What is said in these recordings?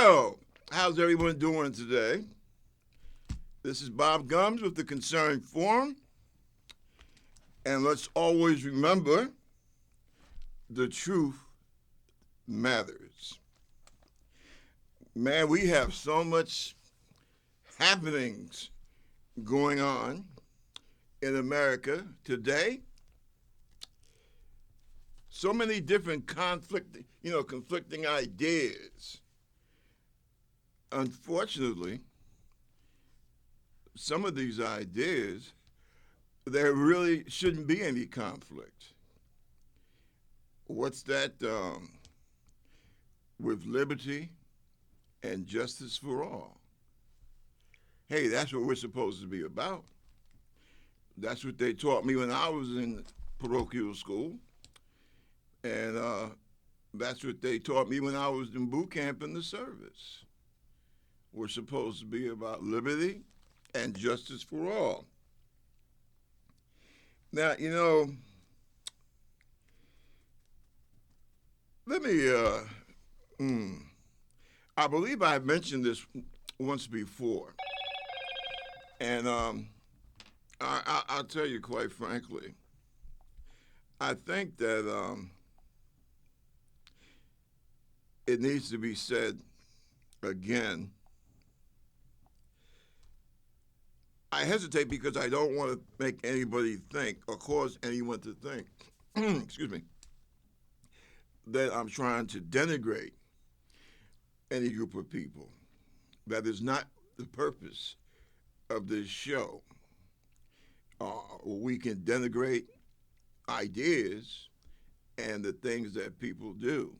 Well, how's everyone doing today? This is Bob Gums with the Concerned Forum, and let's always remember the truth matters. Man, we have so much happenings going on in America today. So many different conflicting ideas. Unfortunately, some of these ideas, there really shouldn't be any conflict. What's that with liberty and justice for all? Hey, that's what we're supposed to be about. That's what they taught me when I was in parochial school. And that's what they taught me when I was in boot camp in the service. We're supposed to be about liberty and justice for all. Now, let me, I believe I mentioned this once before. And I'll tell you quite frankly, I think that it needs to be said again. I hesitate because I don't want to make anybody think or cause anyone to think, excuse me, that I'm trying to denigrate any group of people. That is not the purpose of this show. We can denigrate ideas and the things that people do.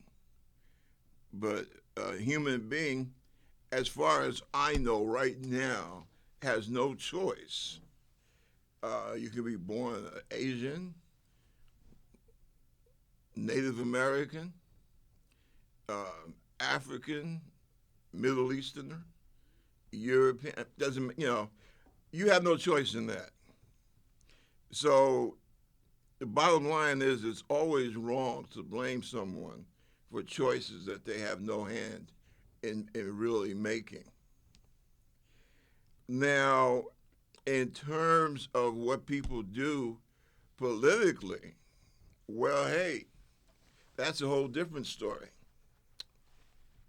But a human being, as far as I know right now, has no choice. You can be born Asian, Native American, African, Middle Easterner, European. Doesn't you have no choice in that. So the bottom line is, it's always wrong to blame someone for choices that they have no hand in really making. Now, in terms of what people do politically, well, hey, that's a whole different story.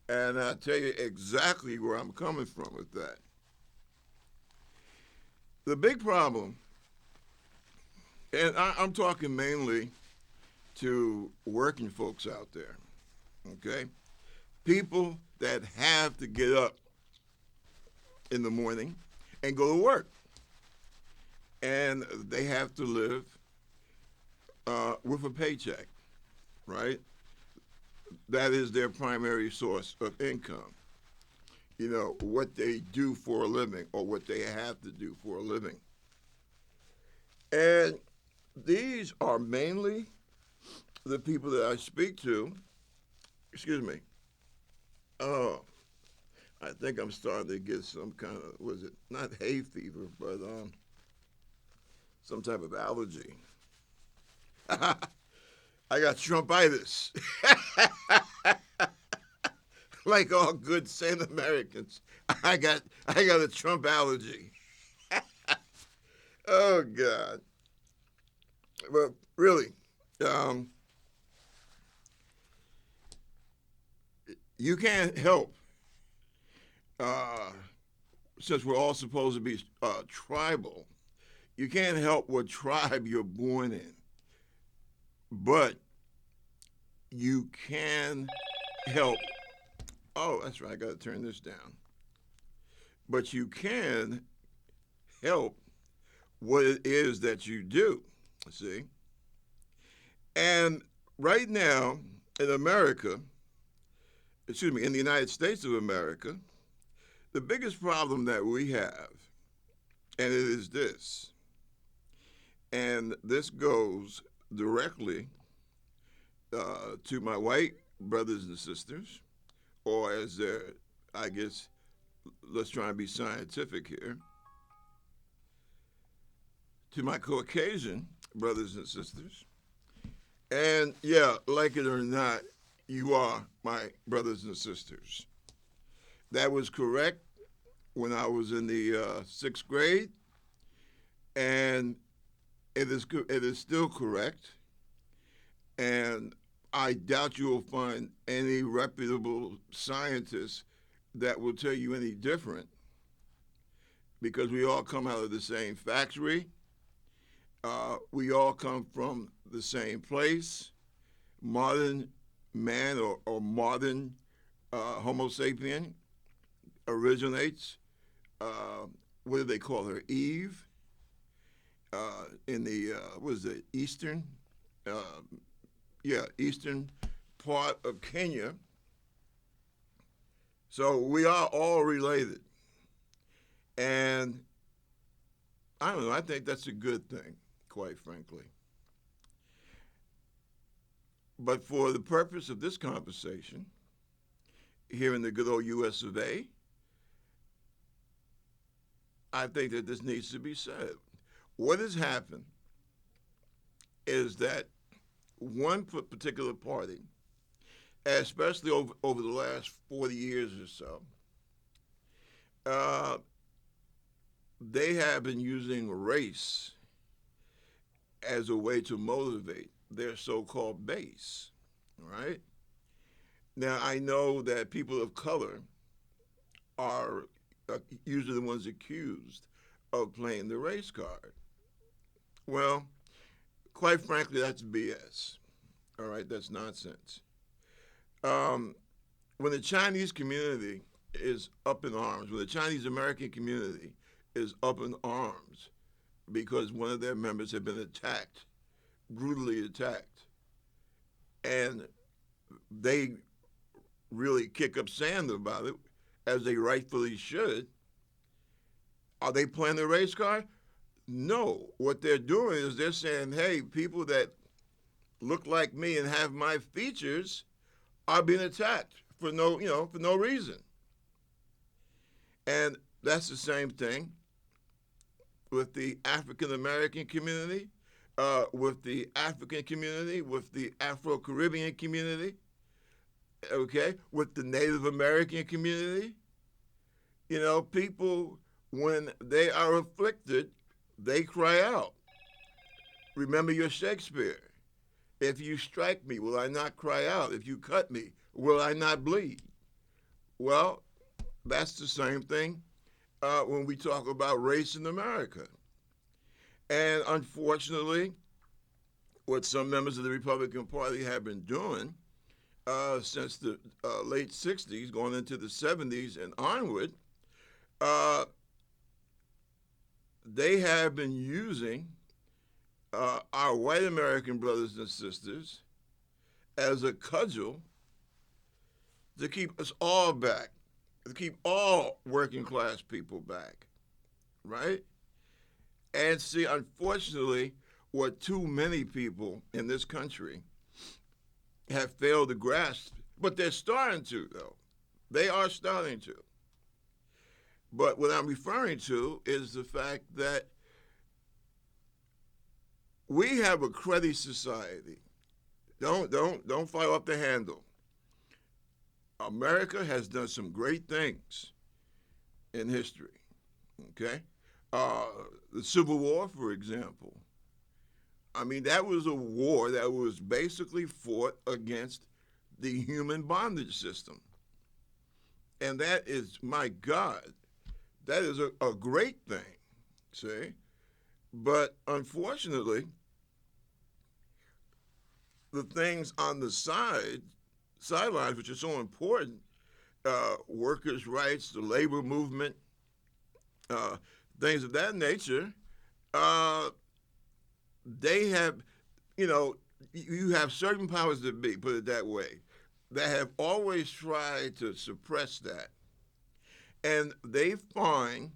And I'll tell you exactly where I'm coming from with that. The big problem, and I'm talking mainly to working folks out there, okay? People that have to get up in the morning and go to work. And they have to live with a paycheck, right? That is their primary source of income. What they do for a living or what they have to do for a living. And these are mainly the people that I speak to. Excuse me. Oh, I think I'm starting to get some kind of, was it not hay fever, but some type of allergy. I got Trumpitis. Like all good Saint Americans, I got a Trump allergy. Oh God. But really, you can't help, since we're all supposed to be tribal, you can't help what tribe you're born in. But you can help. Oh, that's right. I got to turn this down. But you can help what it is that you do. See? And right now in America, in the United States of America, the biggest problem that we have, and it is this, and this goes directly to my white brothers and sisters, or as they're, I guess, let's try and be scientific here, to my Caucasian brothers and sisters. And yeah, like it or not, you are my brothers and sisters. That was correct when I was in the sixth grade, and it is still correct. And I doubt you will find any reputable scientist that will tell you any different because we all come out of the same factory. We all come from the same place. Modern man or modern Homo sapien originates. Uh, what do they call her? Eve in the what is it? Eastern, uh, yeah, eastern part of Kenya. So we are all related, and I don't know. I think that's a good thing, quite frankly. But for the purpose of this conversation, here in the good old U.S. of A., I think that this needs to be said. What has happened is that one particular party, especially over the last 40 years or so, uh, they have been using race as a way to motivate their so-called base, right? Now, I know that people of color are usually the ones accused of playing the race card. Well, quite frankly, that's BS. All right, that's nonsense. Um, when the Chinese community is up in arms, when the Chinese American community is up in arms because one of their members had been attacked, brutally attacked, and they really kick up sand about it, as they rightfully should, are they playing the race card? No. What they're doing is they're saying, hey, people that look like me and have my features are being attacked for for no reason. And that's the same thing with the African American community, with the African community, with the Afro Caribbean community, okay, with the Native American community. People, when they are afflicted, they cry out. Remember your Shakespeare. If you strike me, will I not cry out? If you cut me, will I not bleed? Well, that's the same thing when we talk about race in America. And unfortunately, what some members of the Republican Party have been doing since the late 60s, going into the 70s and onward, uh, they have been using our white American brothers and sisters as a cudgel to keep us all back, to keep all working class people back, right? And see, unfortunately, what too many people in this country have failed to grasp, but they're starting to, though. They are starting to. But what I'm referring to is the fact that we have a cruddy society. Don't fire off the handle. America has done some great things in history. Okay, uh, the Civil War, for example. I mean, that was a war that was basically fought against the human bondage system, and that is, my God, that is a great thing. See, but unfortunately, the things on the sidelines, which are so important, workers' rights, the labor movement, uh, things of that nature, uh, they have, you know, you have certain powers that be, put it that way, that have always tried to suppress that. And they find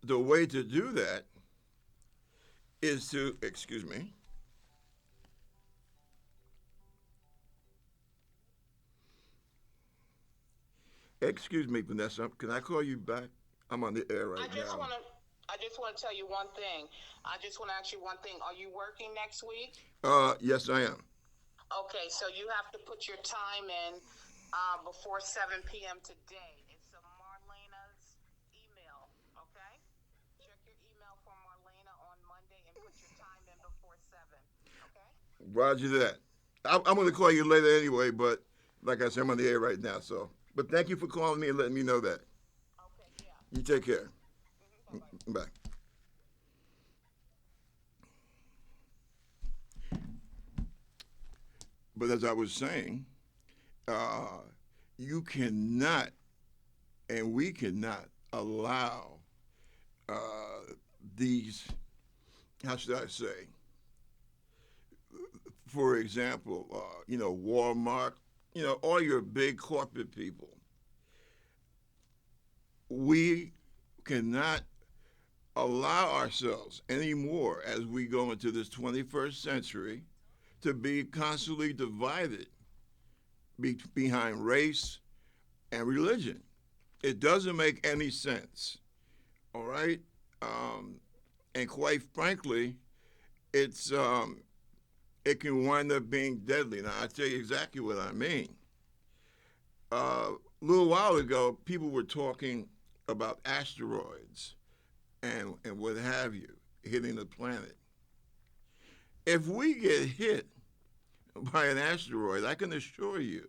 the way to do that is to, excuse me, Vanessa, can I call you back? I'm on the air right I just now. want to. I just want to tell you one thing. I just want to ask you one thing. Are you working next week? Yes, I am. Okay, so you have to put your time in before 7 p.m. today. It's a March and put your time in before 7. Okay? Roger that. I'm going to call you later anyway, but like I said, I'm on the air right now. So, but thank you for calling me and letting me know that. Okay, yeah. You take care. Bye bye. Bye. But as I was saying, uh, you cannot and we cannot allow these, how should I say, for example, Walmart, all your big corporate people. We cannot allow ourselves anymore as we go into this 21st century to be constantly divided behind race and religion. It doesn't make any sense. All right, and quite frankly, it's it can wind up being deadly. Now I'll tell you exactly what I mean. A little while ago, people were talking about asteroids and what have you hitting the planet. If we get hit by an asteroid, I can assure you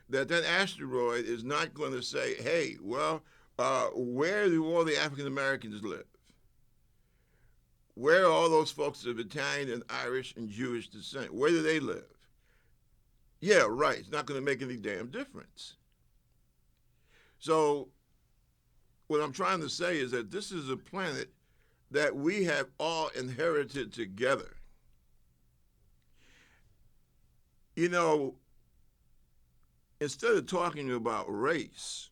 that that asteroid is not going to say, "Hey, well, where do all the African Americans live? Where are all those folks of Italian and Irish and Jewish descent? Where do they live?" Yeah, right. It's not going to make any damn difference. So, what I'm trying to say is that this is a planet that we have all inherited together. You know, instead of talking about race,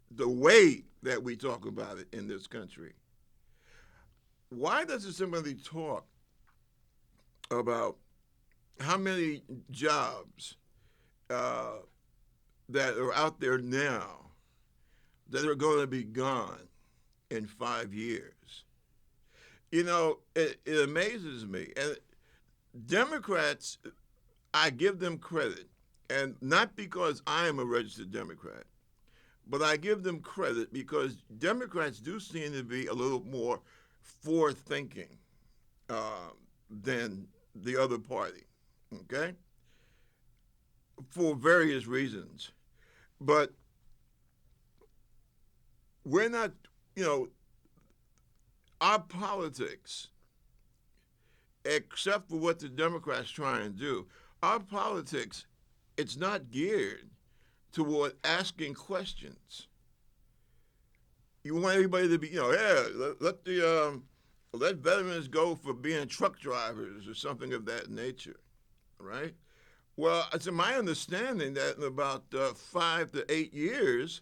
the way that we talk about it in this country, why doesn't somebody talk about how many jobs uh, that are out there now that are going to be gone in 5 years? It amazes me. And Democrats, I give them credit, and not because I am a registered Democrat, but I give them credit because Democrats do seem to be a little more forward thinking uh, than the other party, okay? For various reasons. But we're not, you know, our politics, except for what the Democrats try and do, our politics, it's not geared toward asking questions. You want everybody to be, yeah, let veterans go for being truck drivers or something of that nature, right? Well, it's my understanding that in about 5 to 8 years,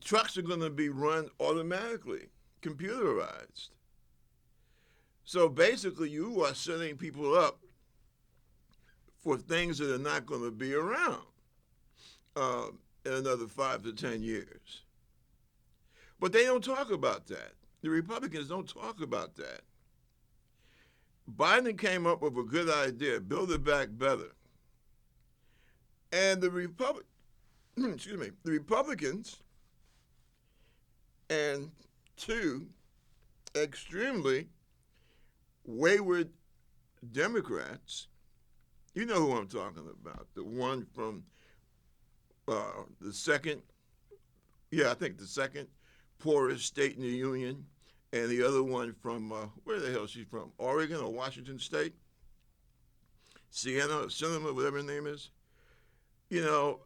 trucks are going to be run automatically, computerized. So basically, you are setting people up for things that are not going to be around in another 5 to 10 years. But they don't talk about that. The Republicans don't talk about that. Biden came up with a good idea: build it back better. And excuse me, the Republicans and two extremely wayward Democrats. You know who I'm talking about. The one from the second, yeah, I think the second poorest state in the union, and the other one from where the hell is she from? Oregon or Washington State? Sienna or Cinema, whatever her name is. You know,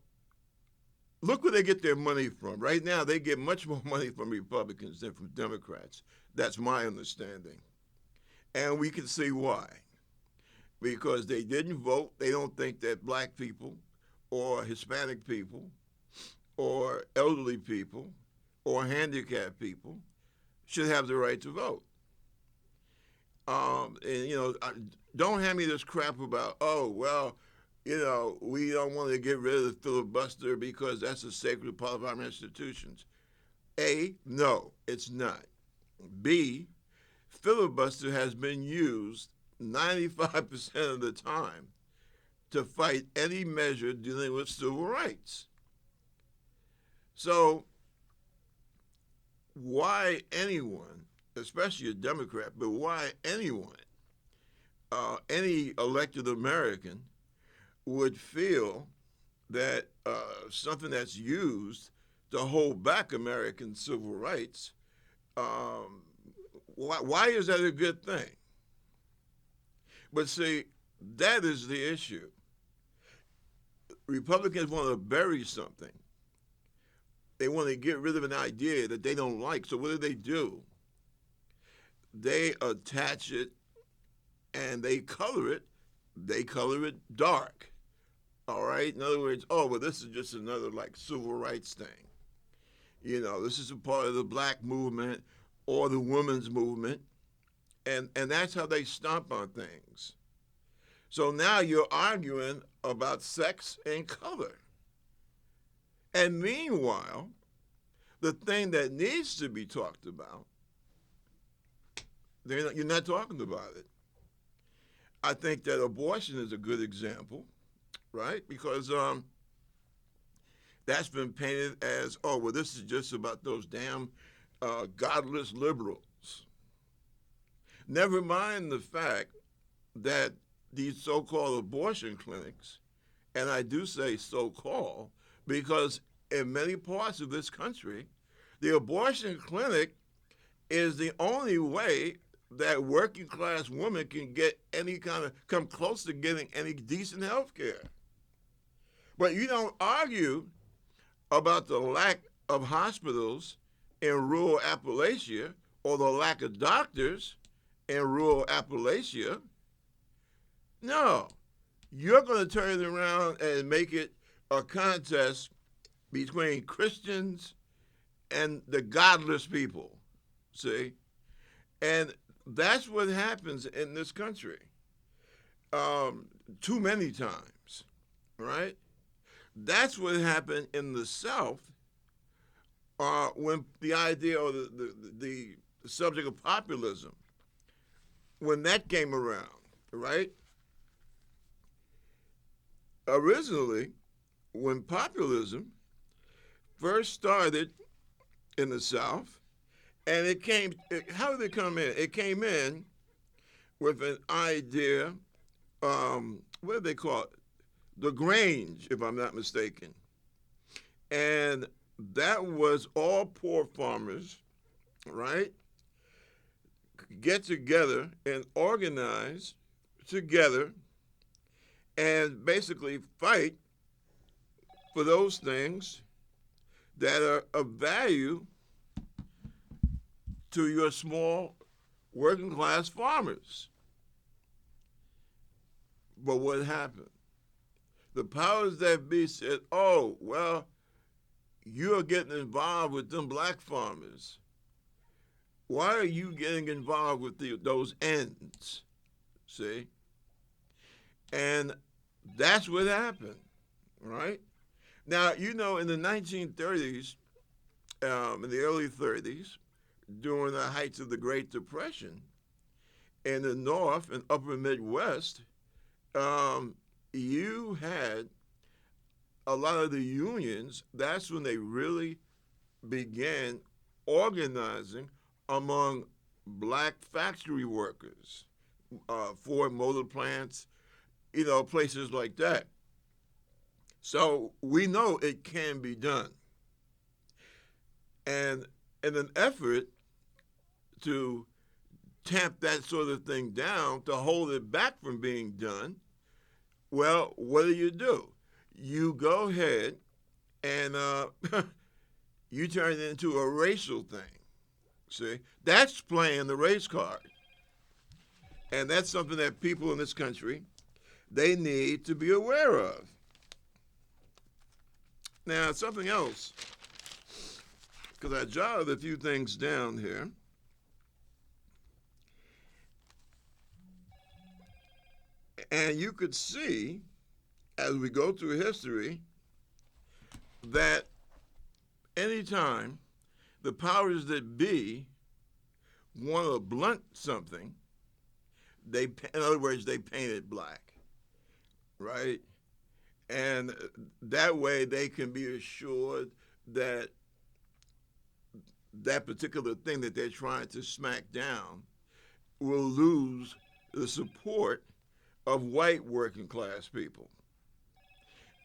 look where they get their money from. Right now, they get much more money from Republicans than from Democrats. That's my understanding. And we can see why. Because they didn't vote. They don't think that black people or Hispanic people or elderly people or handicapped people should have the right to vote. Don't hand me this crap about, oh, well, we don't want to get rid of the filibuster because that's a sacred part of our institutions. A, no, it's not. B, filibuster has been used 95% of the time to fight any measure dealing with civil rights. So, why anyone, especially a Democrat, but why anyone, any elected American, would feel that something that's used to hold back American civil rights, um, why is that a good thing? But see, that is the issue. Republicans want to bury something. They want to get rid of an idea that they don't like. So what do? They attach it and they color it. They color it dark. All right. In other words, oh well, this is just another like civil rights thing. You know, this is a part of the black movement or the women's movement, and that's how they stomp on things. So now you're arguing about sex and color. And meanwhile, the thing that needs to be talked about, you're not talking about it. I think that abortion is a good example, right? Because that's been painted as, oh, well, this is just about those damn godless liberals. Never mind the fact that these so-called abortion clinics, and I do say so-called because in many parts of this country, the abortion clinic is the only way that working class women can get any kind of, come close to getting any decent health care. But you don't argue about the lack of hospitals in rural Appalachia or the lack of doctors in rural Appalachia. No, you're going to turn it around and make it a contest between Christians and the godless people, see? And that's what happens in this country too many times, right? That's what happened in the South when the idea or the subject of populism, when that came around, right? Originally, when populism first started in the South, and how did it come in? It came in with an idea, what do they call it? The Grange, if I'm not mistaken. And that was all poor farmers, right? Get together and organize together and basically fight for those things that are of value to your small working class farmers. But what happened? The powers that be said, oh, well, you're getting involved with them black farmers. Why are you getting involved with those ends? See? And that's what happened, right? Now, you know, in the 1930s, in the early 30s, during the heights of the Great Depression, in the North and Upper Midwest, you had a lot of the unions. That's when they really began organizing among black factory workers, Ford Motor plants, you know, places like that. So we know it can be done. And in an effort to tamp that sort of thing down, to hold it back from being done, well, what do? You go ahead and you turn it into a racial thing. See, that's playing the race card. And that's something that people in this country, they need to be aware of. Now, something else, because I jotted a few things down here. And you could see, as we go through history, that anytime the powers that be want to blunt something, in other words, they paint it black, right? And that way they can be assured that that particular thing that they're trying to smack down will lose the support of white working class people.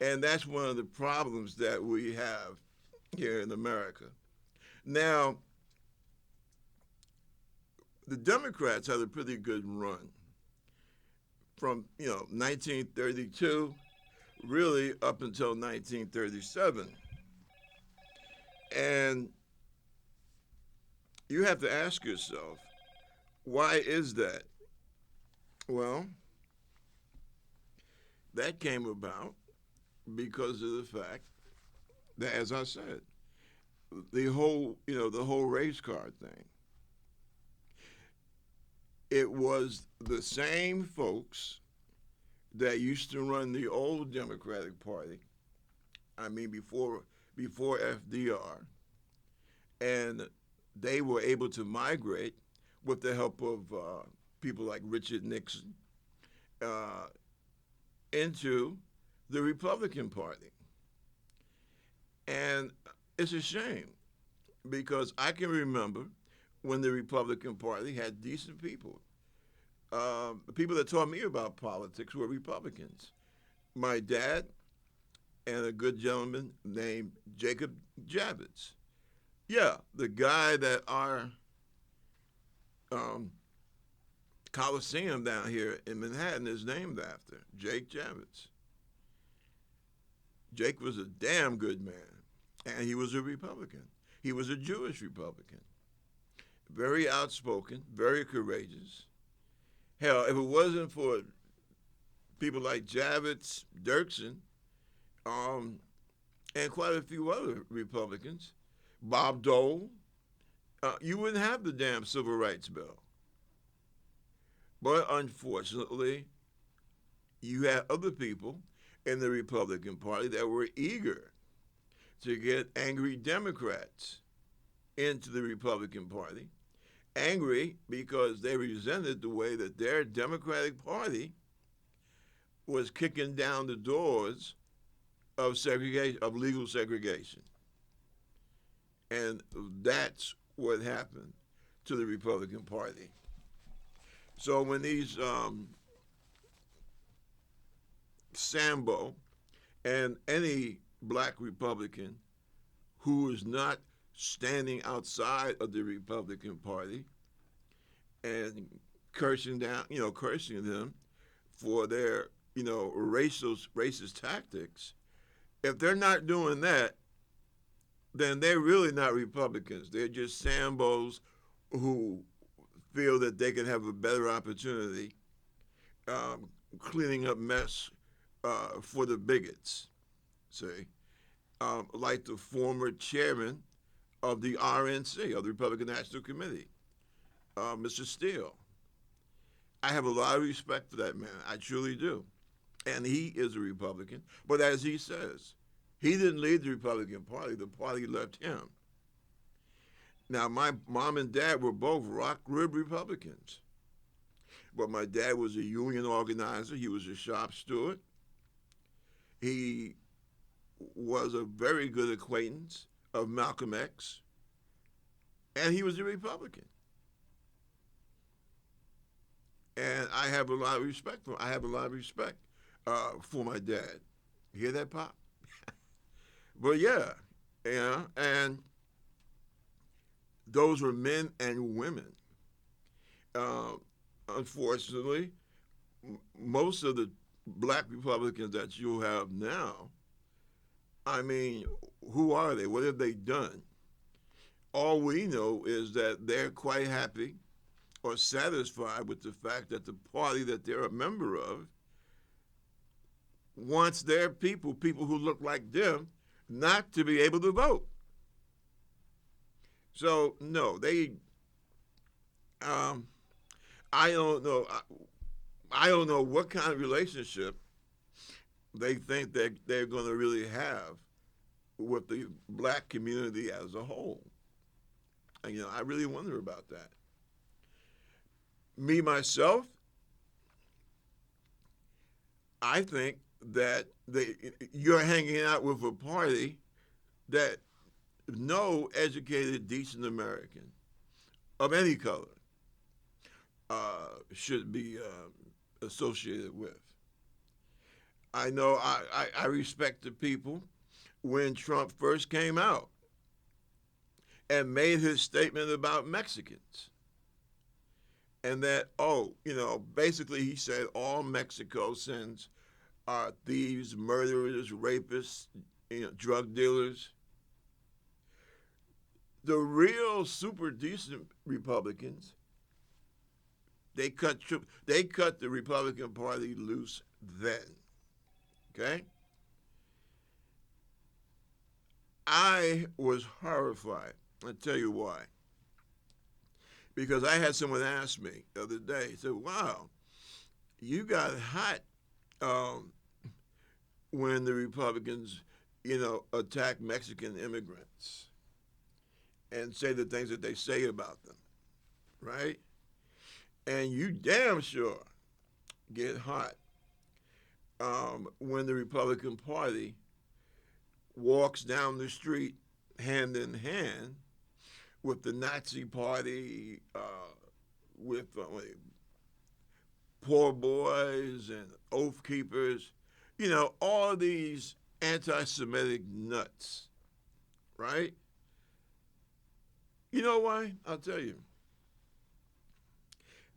And that's one of the problems that we have here in America. Now, the Democrats had a pretty good run from 1932 really up until 1937. And you have to ask yourself, why is that? Well, that came about because of the fact that, as I said, the whole race card thing. It was the same folks that used to run the old Democratic Party. I mean, before FDR, and they were able to migrate with the help of people like Richard Nixon uh, into the Republican Party. And it's a shame because I can remember when the Republican Party had decent people. The people that taught me about politics were Republicans. My dad and a good gentleman named Jacob Javits. Yeah, the guy that our um, Coliseum down here in Manhattan is named after, Jake Javits. Jake was a damn good man, and he was a Republican. He was a Jewish Republican. Very outspoken, very courageous. Hell, if it wasn't for people like Javits, Dirksen, um, and quite a few other Republicans, Bob Dole, you wouldn't have the damn Civil Rights Bill. But unfortunately, you had other people in the Republican Party that were eager to get angry Democrats into the Republican Party. Angry because they resented the way that their Democratic Party was kicking down the doors of segregation, of legal segregation. And that's what happened to the Republican Party. So when these Sambo and any black Republican who is not standing outside of the Republican Party and cursing them for their, racist tactics, if they're not doing that, then they're really not Republicans. They're just Sambos who feel that they can have a better opportunity cleaning up mess for the bigots. See, like the former chairman of the RNC, of the Republican National Committee, Mr. Steele. I have a lot of respect for that man. I truly do. And he is a Republican. But as he says, he didn't lead the Republican Party. The party left him. Now, my mom and dad were both rock rib Republicans. But my dad was a union organizer. He was a shop steward. He was a very good acquaintance of Malcolm X. And he was a Republican. And I have a lot of respect for him. I have a lot of respect for my dad. You hear that, Pop? But yeah, and those were men and women. Uh, Unfortunately, most of the black Republicans that you have now, I mean, who are they? What have they done? All we know is that they're quite happy or satisfied with the fact that the party that they're a member of, wants their people who look like them, not to be able to vote. So no, um, I don't know. I don't know what kind of relationship they think that they're going to really have with the black community as a whole. And, I really wonder about that. Me myself, I think that you're hanging out with a party that no educated, decent American of any color should be associated with. I know I respect the people when Trump first came out and made his statement about Mexicans. And that, oh, basically he said all Mexico sends are thieves, murderers, rapists, drug dealers. The real super decent Republicans, they cut the Republican Party loose then. Okay? I was horrified. I'll tell you why. Because I had someone ask me the other day, he said, wow, you got hot um, when the Republicans, attack Mexican immigrants and say the things that they say about them, right? And you damn sure get hot when the Republican Party walks down the street hand in hand with the Nazi Party, with poor boys and oath keepers, all these anti-Semitic nuts, right? You know why? I'll tell you.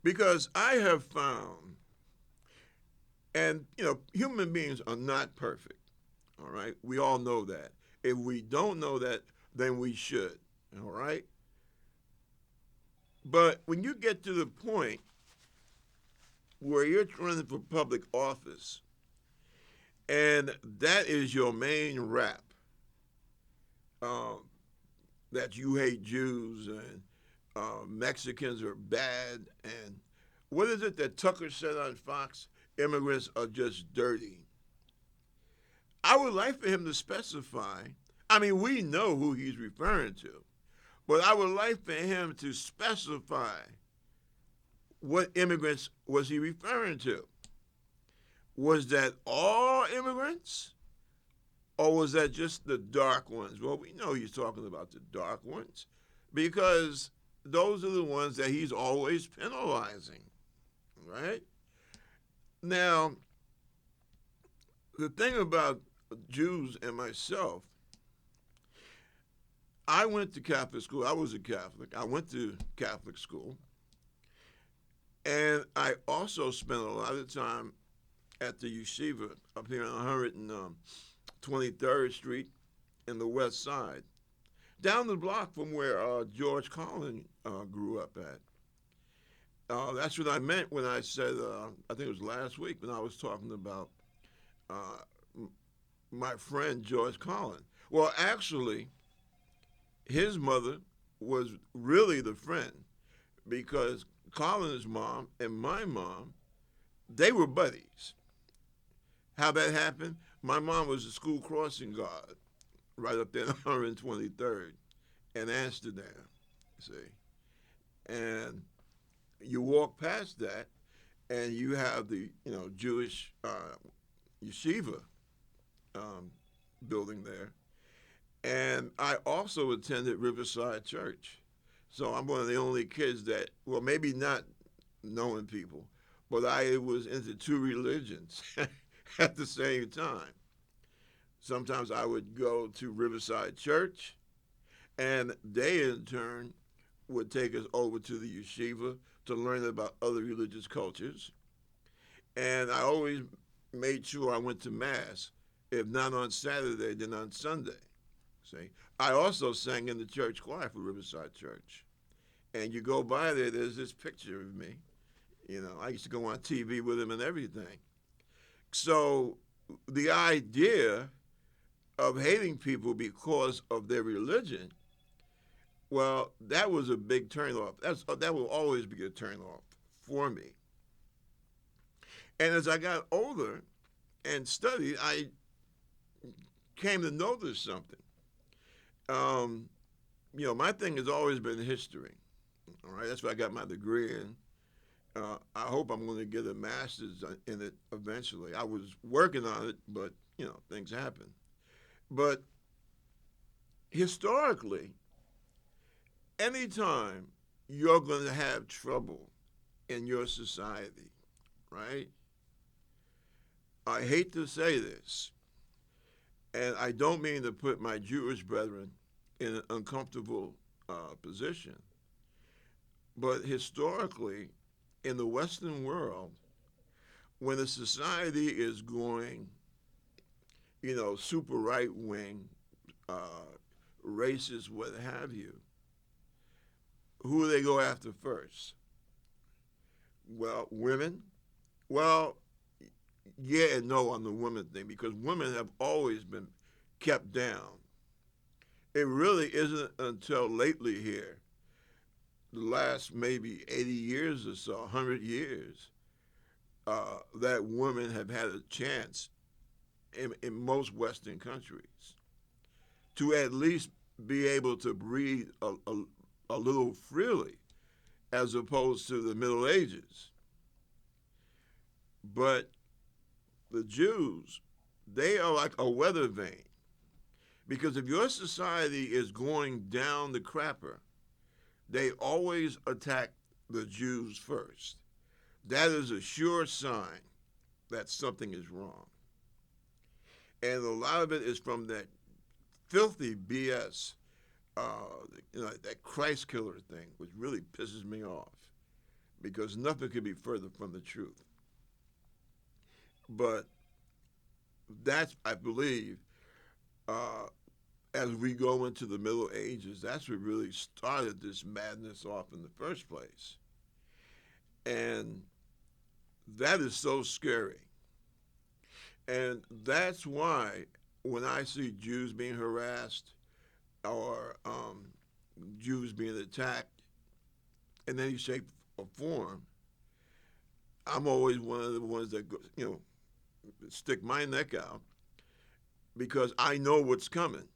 Because I have found, and human beings are not perfect. All right, we all know that. If we don't know that, then we should. All right. But when you get to the point where you're running for public office, and that is your main rap, um, that you hate Jews and Mexicans are bad, and what is it that Tucker said on Fox? Immigrants are just dirty. I would like for him to specify. I mean, we know who he's referring to, but I would like for him to specify what immigrants was he referring to. Was that all immigrants, or was that just the dark ones? Well, we know he's talking about the dark ones because those are the ones that he's always penalizing, right? Now, the thing about Jews and myself, I went to Catholic school. I was a Catholic. I went to Catholic school. And I also spent a lot of time at the yeshiva up here on 123rd Street in the West Side, down the block from where George Carlin grew up at. That's what I meant when I said, I think it was last week when I was talking about uh, my friend George Carlin. Well, actually, his mother was really the friend because Colin's mom and my mom, they were buddies. How that happened? My mom was a school crossing guard right up there on 123rd in Amsterdam, see. And you walk past that and you have the, Jewish yeshiva um, building there. And I also attended Riverside Church. So I'm one of the only kids that, well, maybe not knowing people, but I was into two religions at the same time. Sometimes I would go to Riverside Church, and they in turn would take us over to the yeshiva to learn about other religious cultures. And I always made sure I went to Mass, if not on Saturday, then on Sunday. See, I also sang in the church choir for Riverside Church. And you go by there, there's this picture of me. I used to go on TV with him and everything. So the idea of hating people because of their religion, well, that was a big turnoff. That will always be a turnoff for me. And as I got older and studied, I came to notice something. My thing has always been history. All right, that's what I got my degree in. I hope I'm going to get a master's in it eventually. I was working on it, but things happen. But Historically, anytime you're going to have trouble in your society, right? I hate to say this, and I don't mean to put my Jewish brethren in an uncomfortable position, but historically, in the Western world, when a society is going, super right wing, uh, racist, what have you, who do they go after first? Well, women. Well, yeah and no on the women thing because women have always been kept down. It really isn't until lately here, the last maybe 80 years or so, 100 years, that women have had a chance in most Western countries to at least be able to breathe a little freely as opposed to the Middle Ages. But the Jews, they are like a weather vane. Because if your society is going down the crapper, they always attack the Jews first. That is a sure sign that something is wrong. And a lot of it is from that filthy BS, that Christ killer thing, which really pisses me off because nothing could be further from the truth. But that's, I believe, uh, as we go into the Middle Ages, that's what really started this madness off in the first place. And that is so scary. And that's why when I see Jews being harassed or Jews being attacked in any shape or form, I'm always one of the ones that stick my neck out because I know what's coming.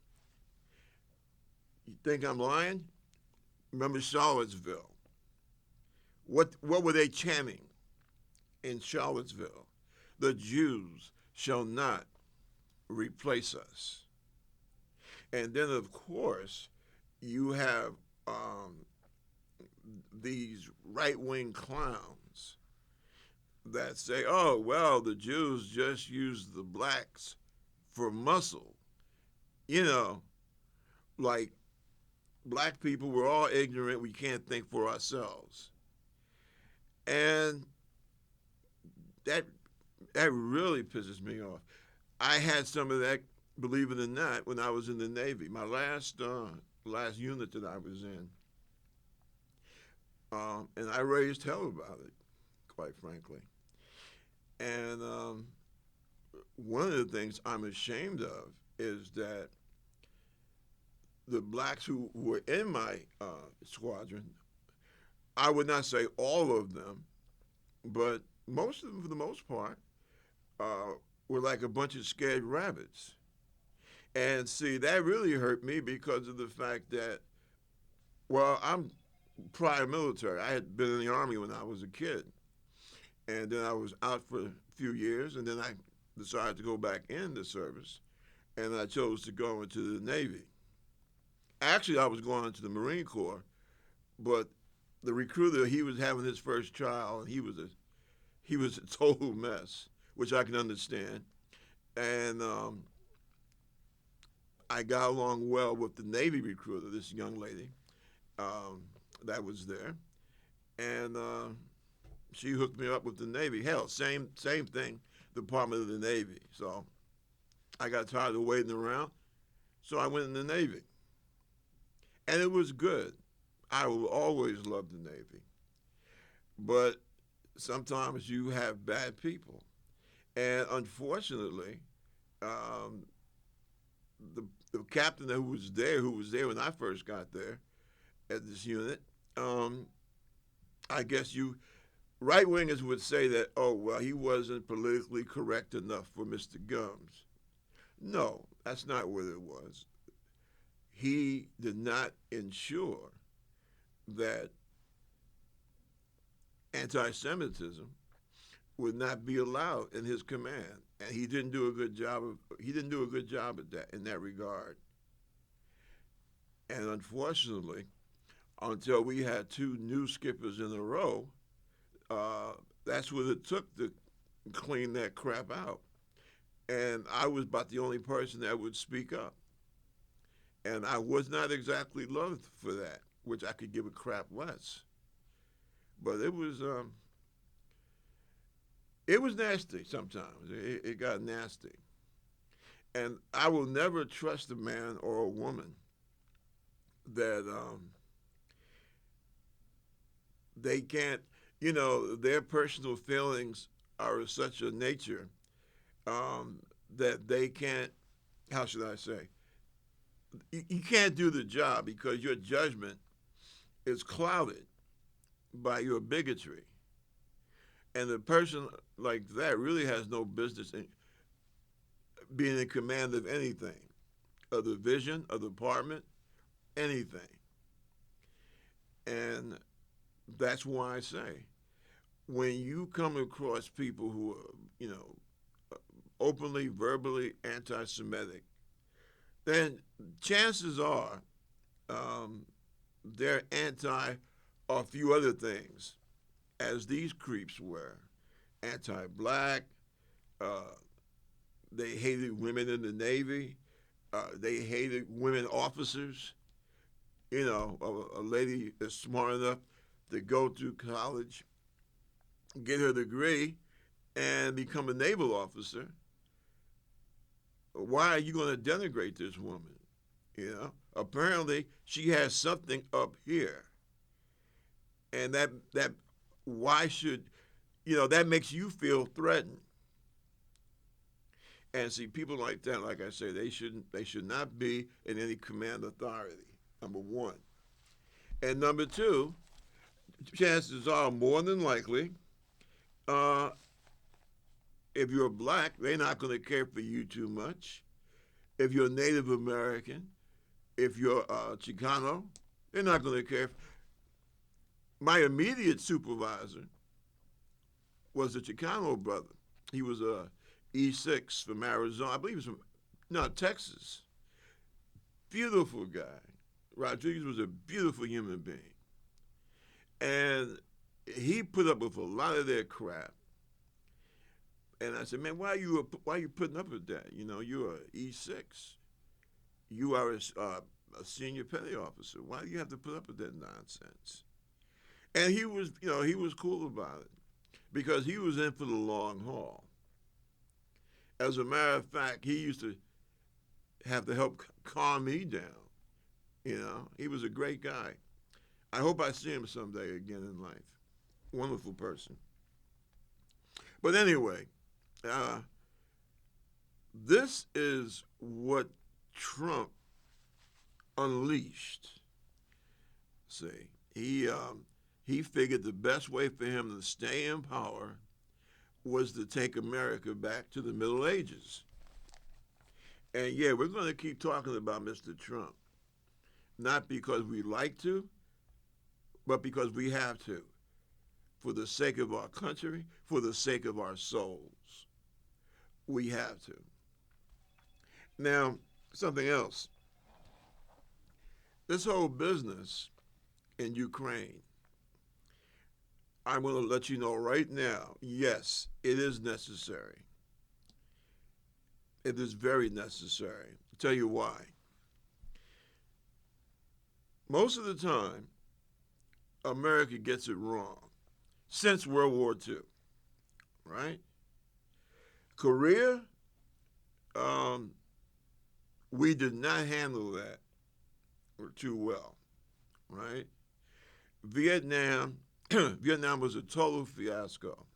You think I'm lying? Remember Charlottesville? What were they chanting in Charlottesville? The Jews shall not replace us. And then, of course, you have these right wing clowns that say, oh, well, the Jews just use the blacks for muscle. You know, like black people, we're all ignorant, we can't think for ourselves. And that that really pisses me off. I had some of that, believe it or not, when I was in the Navy. My last unit that I was in, and I raised hell about it, quite frankly. And one of the things I'm ashamed of is that the blacks who were in my squadron, I would not say all of them, but most of them, for the most part, uh, were like a bunch of scared rabbits. And see, that really hurt me because of the fact that, well, I'm prior military. I had been in the Army when I was a kid. And then I was out for a few years, and then I decided to go back in the service, and I chose to go into the Navy. Actually, I was going into the Marine Corps, but the recruiter, he was having his first child, and he was a total mess, which I can understand. And I got along well with the Navy recruiter, this young lady um, that was there, and she hooked me up with the Navy. Hell, same thing, Department of the Navy. So I got tired of waiting around, so I went in the Navy, and it was good. I will always love the Navy, but sometimes you have bad people, and unfortunately, um, the captain who was there when I first got there at this unit, um, I guess you right wingers would say that, oh, well, he wasn't politically correct enough for Mr. Gums. No, that's not what it was. He did not ensure that anti Semitism would not be allowed in his command. And he didn't do a good job at that in that regard. And unfortunately, until we had two new skippers in a row, uh, that's what it took to clean that crap out. And I was about the only person that would speak up. And I was not exactly loved for that, which I could give a crap less. But it was nasty sometimes. It got nasty. And I will never trust a man or a woman that they can't, their personal feelings are of such a nature um, that they can't, how should I say, you can't do the job because your judgment is clouded by your bigotry. And a person like that really has no business in being in command of anything, of the vision, of the department, anything. And that's why I say, when you come across people who are, openly, verbally anti Semitic, then chances are they're anti a few other things, as these creeps were anti black, uh, they hated women in the Navy, they hated women officers. A lady is smart enough to go to college, get her degree, and become a naval officer. Why are you going to denigrate this woman? Apparently she has something up here, and that why should that makes you feel threatened. And see, people like that, like I say, they should not be in any command authority. Number one, and number two, chances are more than likely, uh, if you're black, they're not going to care for you too much. If you're Native American, if you're Chicano, they're not going to care. My immediate supervisor was a Chicano brother. He was a E6 from Arizona. I believe he was from no Texas. Beautiful guy. Rodriguez was a beautiful human being, and he put up with a lot of their crap. And I said, man, why are you putting up with that? You're an E6. You are a senior petty officer. Why do you have to put up with that nonsense? And he was cool about it because he was in for the long haul. As a matter of fact, he used to have to help calm me down. He was a great guy. I hope I see him someday again in life. Wonderful person. But anyway, uh, this is what Trump unleashed. See, he figured the best way for him to stay in power was to take America back to the Middle Ages. And yeah, we're going to keep talking about Mr. Trump, not because we like to, but because we have to, for the sake of our country, for the sake of our souls. We have to. Now, something else. This whole business in Ukraine, I'm going to let you know right now, yes, it is necessary. It is very necessary. I'll tell you why. Most of the time, America gets it wrong since World War II, right? Korea, um, we did not handle that too well, right? Vietnam, Vietnam was a total fiasco,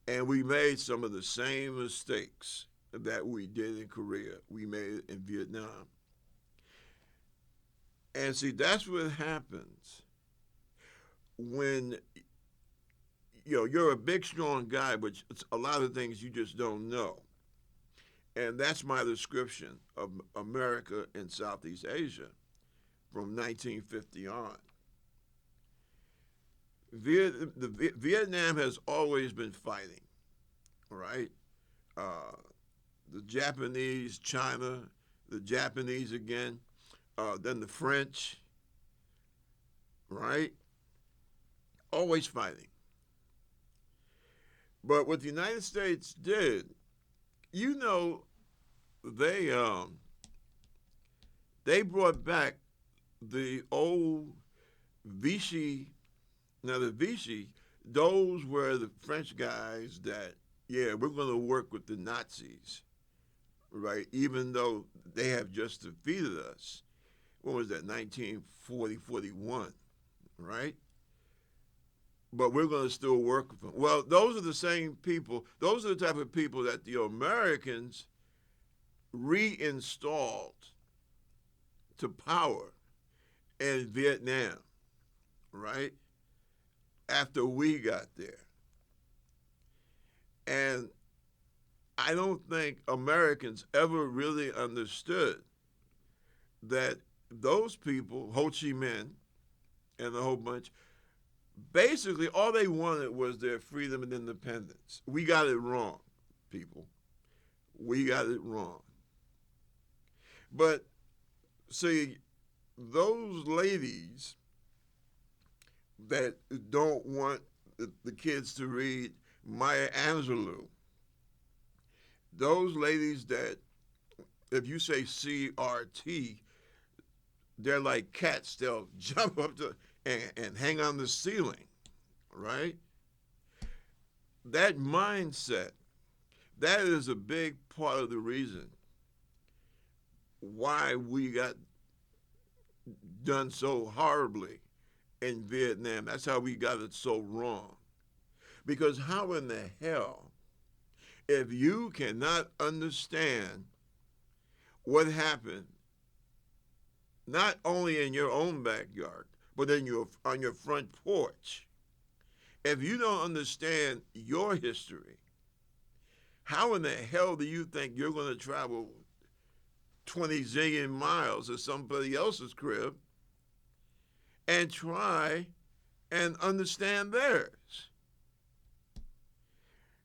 and we made some of the same mistakes that we did in Korea. We made it in Vietnam, and see that's what happens when you're a big, strong guy, but it's a lot of things you just don't know. And that's my description of America and Southeast Asia from 1950 on. Vietnam has always been fighting, right? Uh, the Japanese, China, the Japanese again. then the French, right? Always fighting. But what the United States did, you know, they um, they brought back the old Vichy. Now the Vichy, those were the French guys that, yeah, we're going to work with the Nazis, right? Even though they have just defeated us. What was that? 1940, 41, right? But we're going to still work with them. Well, those are the same people. Those are the type of people that the Americans reinstalled to power in Vietnam, right? After we got there. And I don't think Americans ever really understood that those people, Ho Chi Minh and a whole bunch, basically all they wanted was their freedom and independence. We got it wrong, people. We got it wrong. But see, those ladies that don't want the kids to read Maya Angelou, those ladies that, if you say CRT, they're like cats. They'll jump up to and hang on the ceiling, right? That mindset, that is a big part of the reason why we got done so horribly in Vietnam. That's how we got it so wrong. Because how in the hell, if you cannot understand what happened, not only in your own backyard, but on your front porch, if you don't understand your history, how in the hell do you think you're going to travel 20 zillion miles to somebody else's crib and try and understand theirs?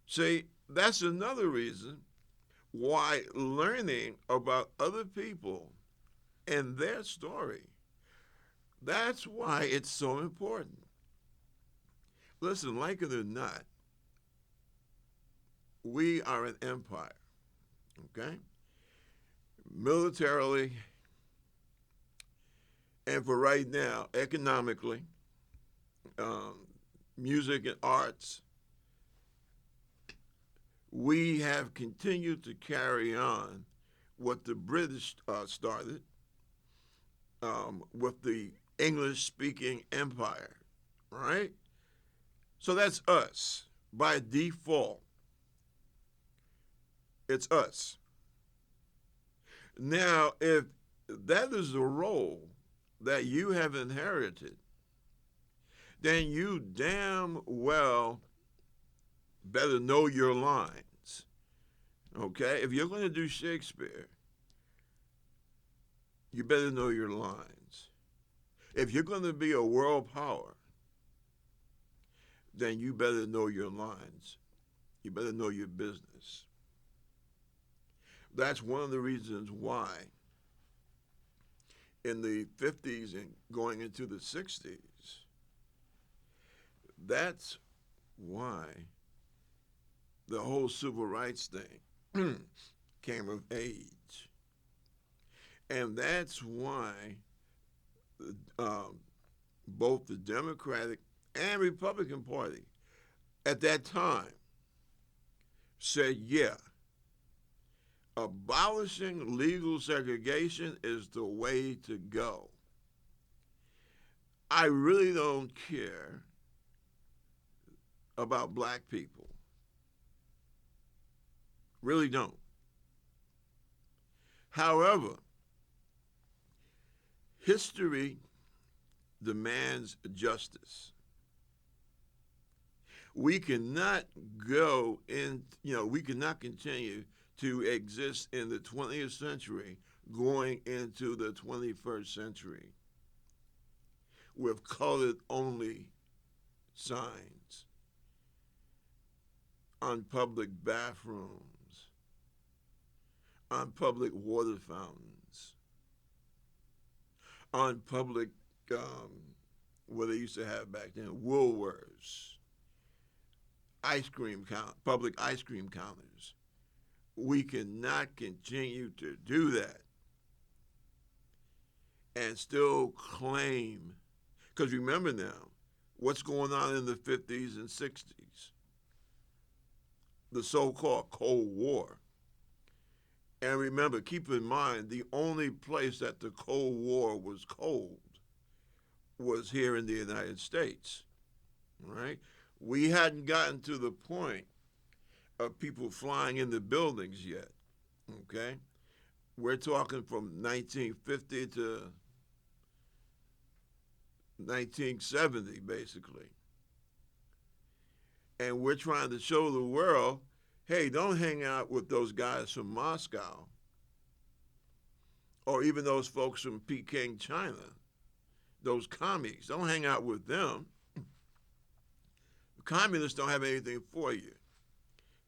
See, that's another reason why learning about other people and their story, that's why it's so important. Listen, like it or not, we are an empire, okay? Militarily, and for right now, economically, um, music and arts, we have continued to carry on what the British started with the English speaking empire, right? So that's us. By default, it's us. Now, if that is the role that you have inherited, then you damn well better know your lines. Okay? If you're going to do Shakespeare, you better know your lines. If you're going to be a world power, then you better know your lines. You better know your business. That's one of the reasons why in the 50s and going into the 60s, that's why the whole civil rights thing came of age. And that's why um, both the Democratic and Republican Party at that time said, yeah, abolishing legal segregation is the way to go. I really don't care about black people. Really don't. However, history demands justice. We cannot go in, we cannot continue to exist in the 20th century going into the 21st century with colored only signs on public bathrooms, on public water fountains. on public, um, what they used to have back then, Woolworths, public ice cream counters. We cannot continue to do that and still claim, because remember now, what's going on in the 50s and 60s, the so-called Cold War. And remember, keep in mind, the only place that the Cold War was cold was here in the United States, right? We hadn't gotten to the point of people flying into buildings yet, okay? We're talking from 1950 to 1970, basically. And we're trying to show the world, hey, don't hang out with those guys from Moscow or even those folks from Peking, China, those commies. Don't hang out with them. The communists don't have anything for you.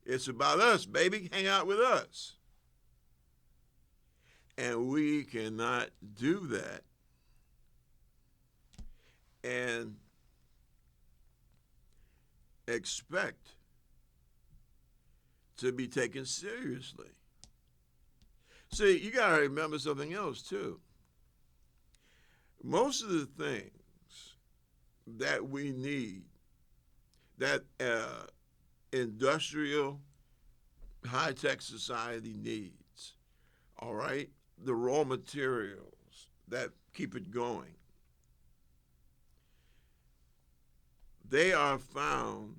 It's about us, baby. Hang out with us. And we cannot do that and expect to be taken seriously. See, you got to remember something else, too. Most of the things that we need, that industrial high-tech society needs, all right, the raw materials that keep it going, they are found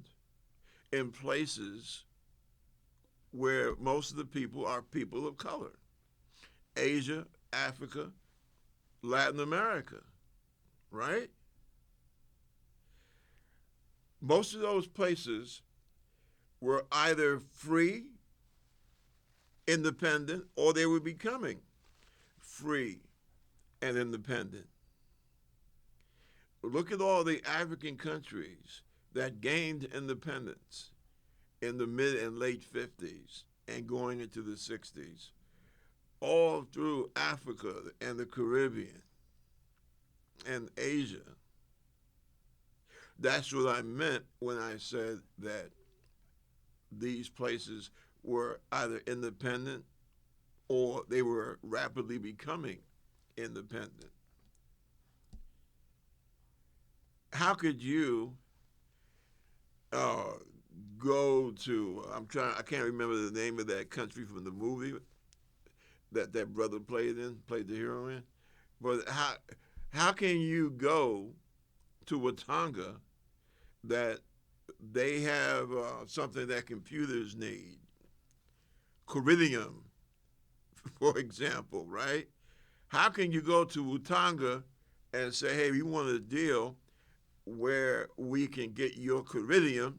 in places where most of the people are people of color. Asia, Africa, Latin America, right? Most of those places were either free, independent, or they were becoming free and independent. Look at all the African countries that gained independence in the mid and late 50s and going into the 60s, all through Africa and the Caribbean and Asia. That's what I meant when I said that these places were either independent or they were rapidly becoming independent. How could you go to, I can't remember the name of that country from the movie that brother played the hero in, but how can you go to Watanga that they have something that computers need, Coridium, for example, right? How can you go to Watanga and say, hey, we want a deal where we can get your Coridium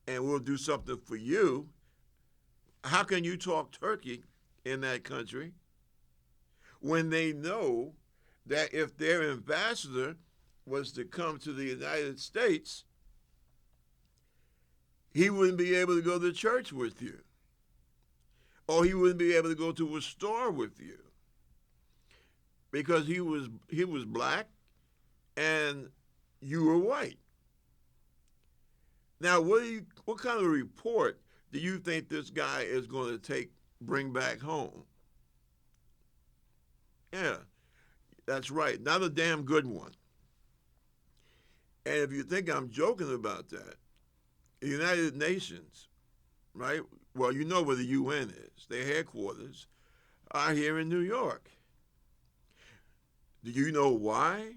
and we'll do something for you? How can you talk turkey in that country when they know that if their ambassador was to come to the United States, he wouldn't be able to go to church with you, or he wouldn't be able to go to a store with you because he was black and you were white. Now, what kind of report do you think this guy is going to bring back home? Yeah, that's right. Not a damn good one. And if you think I'm joking about that, the United Nations, right? Well, you know where the UN is. Their headquarters are here in New York. Do you know why?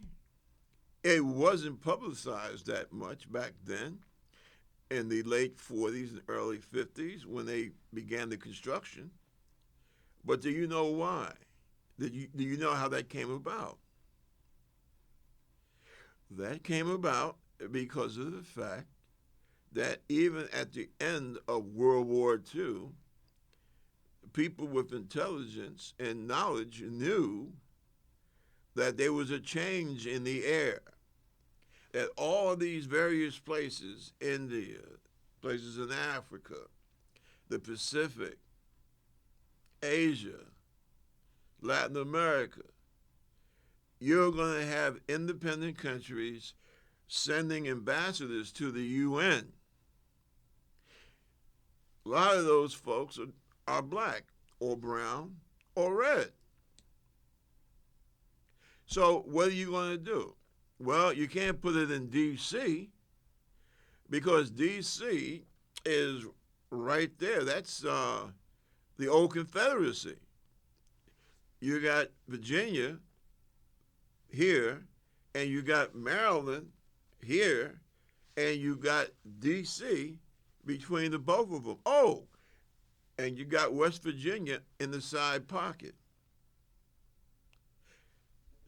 It wasn't publicized that much back then in the late 40s and early 50s when they began the construction. But do you know why? Do you know how that came about? That came about because of the fact that even at the end of World War II, people with intelligence and knowledge knew that there was a change in the air, that all these various places, India, places in Africa, the Pacific, Asia, Latin America, you're going to have independent countries sending ambassadors to the UN. A lot of those folks are black or brown or red. So what are you going to do? Well, you can't put it in D.C. because D.C. is right there. That's the old Confederacy. You got Virginia here, and you got Maryland here, and you got D.C. between the both of them. Oh, and you got West Virginia in the side pocket.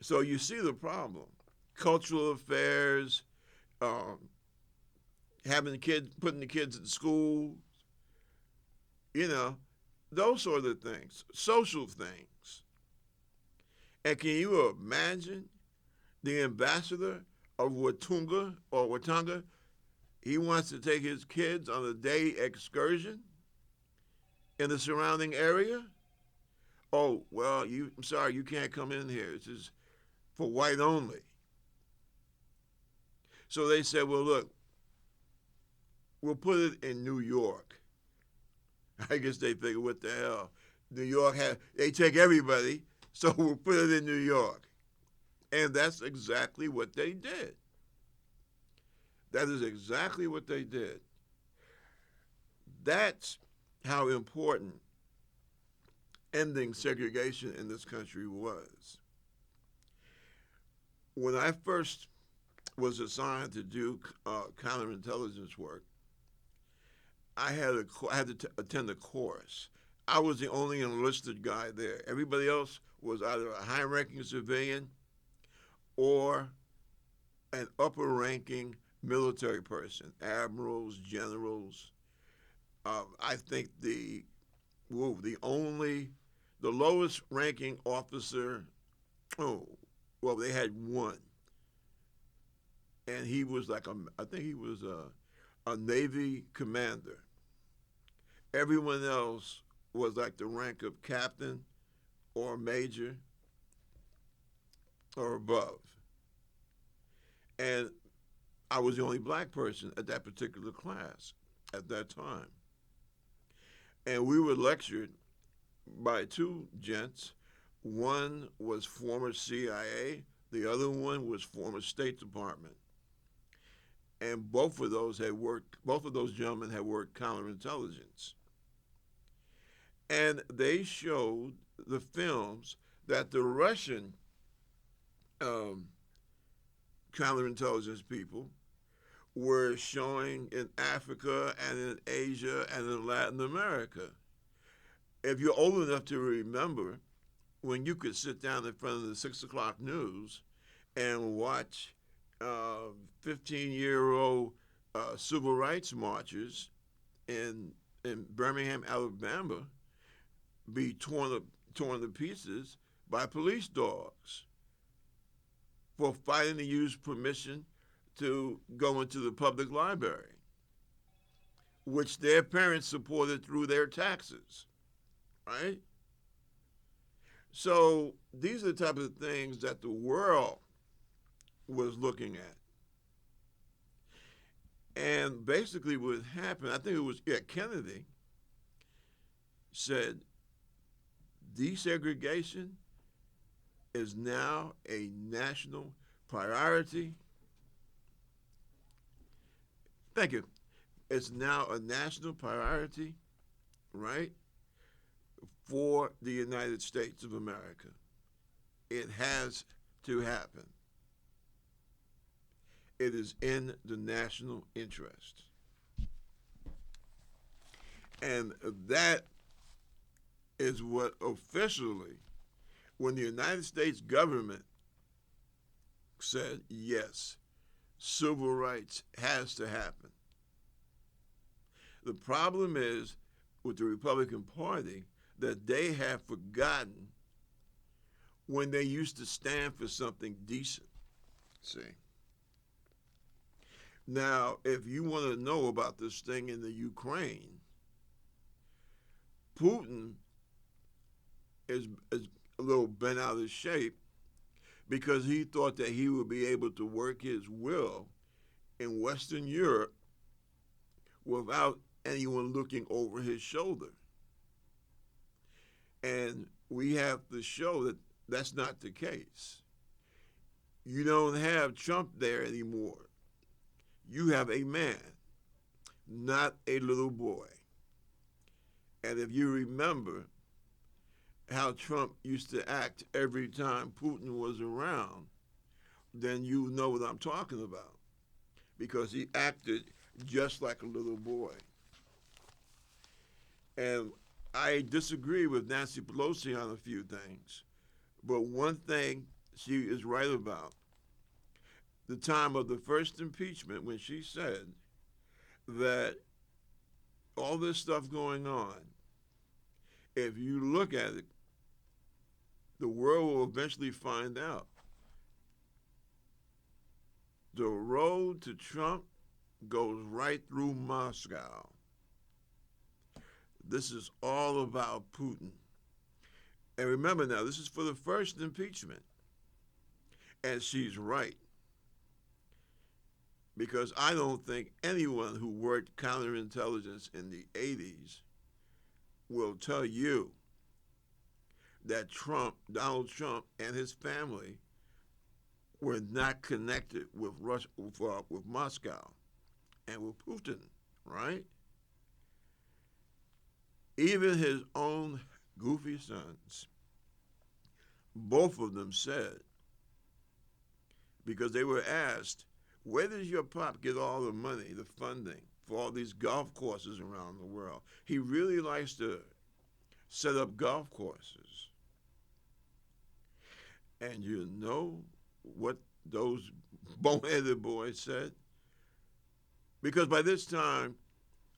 So you see the problem. Cultural affairs, um, having the kids, putting the kids in school, you know, those sort of things, social things. And can you imagine the ambassador of Watanga? He wants to take his kids on a day excursion in the surrounding area. Oh, well, I'm sorry, you can't come in here. This is for white only. So they said, well, look, we'll put it in New York. I guess they figured, what the hell? New York they take everybody, so we'll put it in New York. And that's exactly what they did. That is exactly what they did. That's how important ending segregation in this country was. When I first was assigned to do counterintelligence work, I had to attend a course. I was the only enlisted guy there. Everybody else was either a high-ranking civilian or an upper-ranking military person, admirals, generals. I think the lowest ranking officer, they had one, and he was I think he was a Navy commander. Everyone else was like the rank of captain or major or above. And I was the only black person at that particular class at that time. And we were lectured by two gents. One was former CIA, the other one was former State Department. And both of those gentlemen had worked counterintelligence. And they showed the films that the Russian counterintelligence people were showing in Africa and in Asia and in Latin America. If you're old enough to remember when you could sit down in front of the 6 o'clock news and watch 15-year-old civil rights marchers in Birmingham, Alabama, be torn to pieces by police dogs for fighting to use permission to go into the public library, which their parents supported through their taxes, right? So these are the type of things that the world was looking at. And basically what happened, I think it was Kennedy said, desegregation is now a national priority. Thank you. It's now a national priority, right, for the United States of America. It has to happen. It is in the national interest. And that is what officially, when the United States government said, yes, civil rights has to happen. The problem is with the Republican Party that they have forgotten when they used to stand for something decent. See? Now, if you want to know about this thing in the Ukraine, Putin is a little bent out of shape because he thought that he would be able to work his will in Western Europe without anyone looking over his shoulder. And we have to show that that's not the case. You don't have Trump there anymore. You have a man, not a little boy. And if you remember how Trump used to act every time Putin was around, then you know what I'm talking about. Because he acted just like a little boy. And I disagree with Nancy Pelosi on a few things, but one thing she is right about. The time of the first impeachment, when she said that all this stuff going on, if you look at it, the world will eventually find out. The road to Trump goes right through Moscow. This is all about Putin. And remember now, this is for the first impeachment. And she's right. Because I don't think anyone who worked counterintelligence in the 80s will tell you that Donald Trump and his family were not connected with Russia, with Moscow and with Putin, right? Even his own goofy sons, both of them said, because they were asked, where does your pop get all the money, the funding for all these golf courses around the world? He really likes to set up golf courses. And you know what those boneheaded boys said? Because by this time,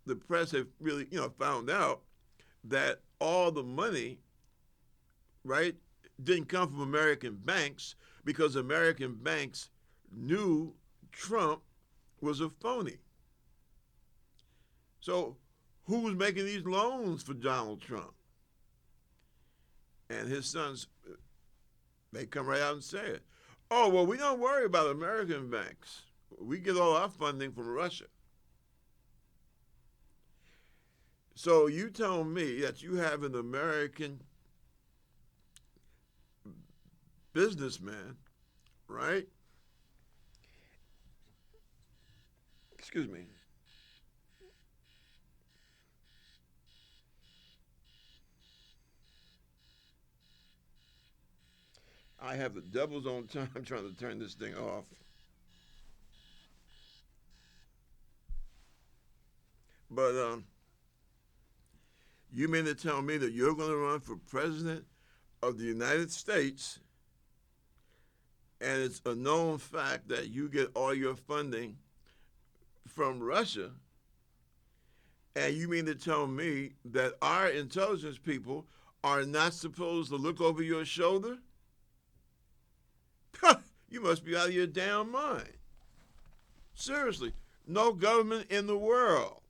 the press had really, found out that all the money, right, didn't come from American banks because American banks knew Trump was a phony. So who was making these loans for Donald Trump? And his sons, they come right out and say it. Oh, well, we don't worry about American banks. We get all our funding from Russia. So you tell me that you have an American businessman, right? Excuse me. I have the devil's own time trying to turn this thing off. But you mean to tell me that you're going to run for president of the United States, and it's a known fact that you get all your funding from Russia, and you mean to tell me that our intelligence people are not supposed to look over your shoulder? You must be out of your damn mind. Seriously, no government in the world,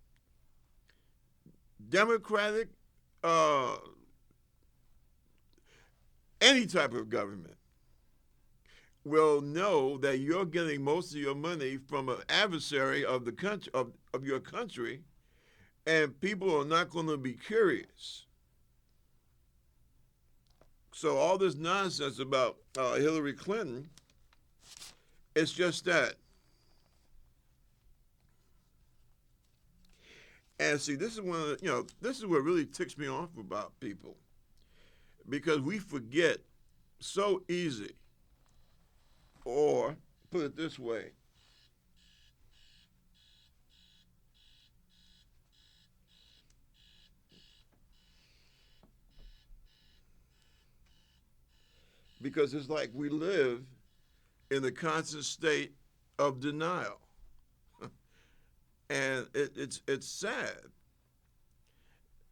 democratic, any type of government, will know that you're getting most of your money from an adversary of the country of your country, and people are not going to be curious. So all this nonsense about Hillary Clinton, it's just that. And see, this is one of the, this is what really ticks me off about people, because we forget so easy. Or put it this way, because it's like we live in a constant state of denial, and it's sad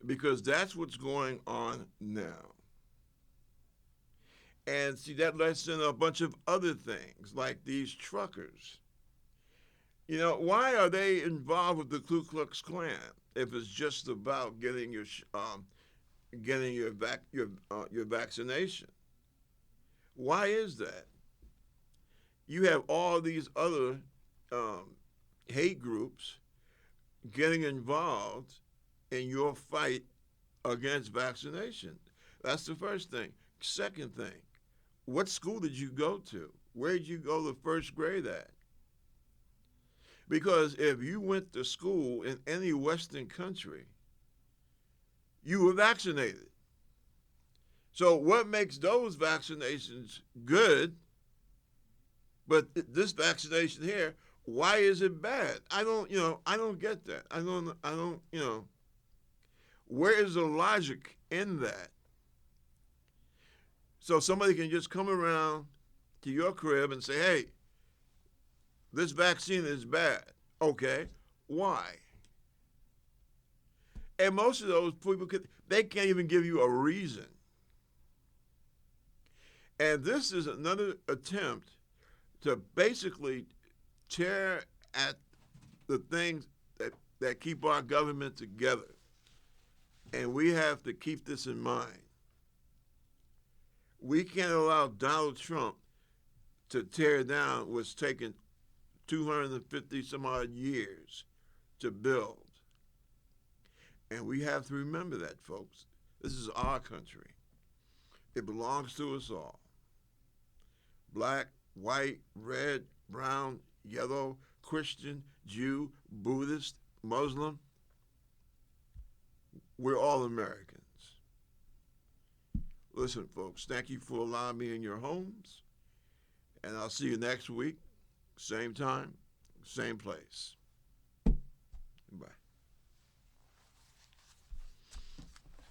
because that's what's going on now. And see, that lets in a bunch of other things, like these truckers. Why are they involved with the Ku Klux Klan if it's just about getting your vaccination? Why is that? you have all these other um, hate groups getting involved in your fight against vaccination. That's the first thing. Second thing, what school did you go to? Where did you go to first grade at? Because if you went to school in any Western country, you were vaccinated. So what makes those vaccinations good, but this vaccination here, why is it bad? I don't get that. Where is the logic in that? So somebody can just come around to your crib and say, hey, this vaccine is bad. Okay, why? And most of those people, they can't even give you a reason. And this is another attempt to basically tear at the things that keep our government together. And we have to keep this in mind. We can't allow Donald Trump to tear down what's taken 250 some odd years to build. And we have to remember that, folks. This is our country. It belongs to us all. Black, white, red, brown, yellow, Christian, Jew, Buddhist, Muslim. We're all Americans. Listen, folks, thank you for allowing me in your homes. And I'll see you next week, same time, same place. Bye.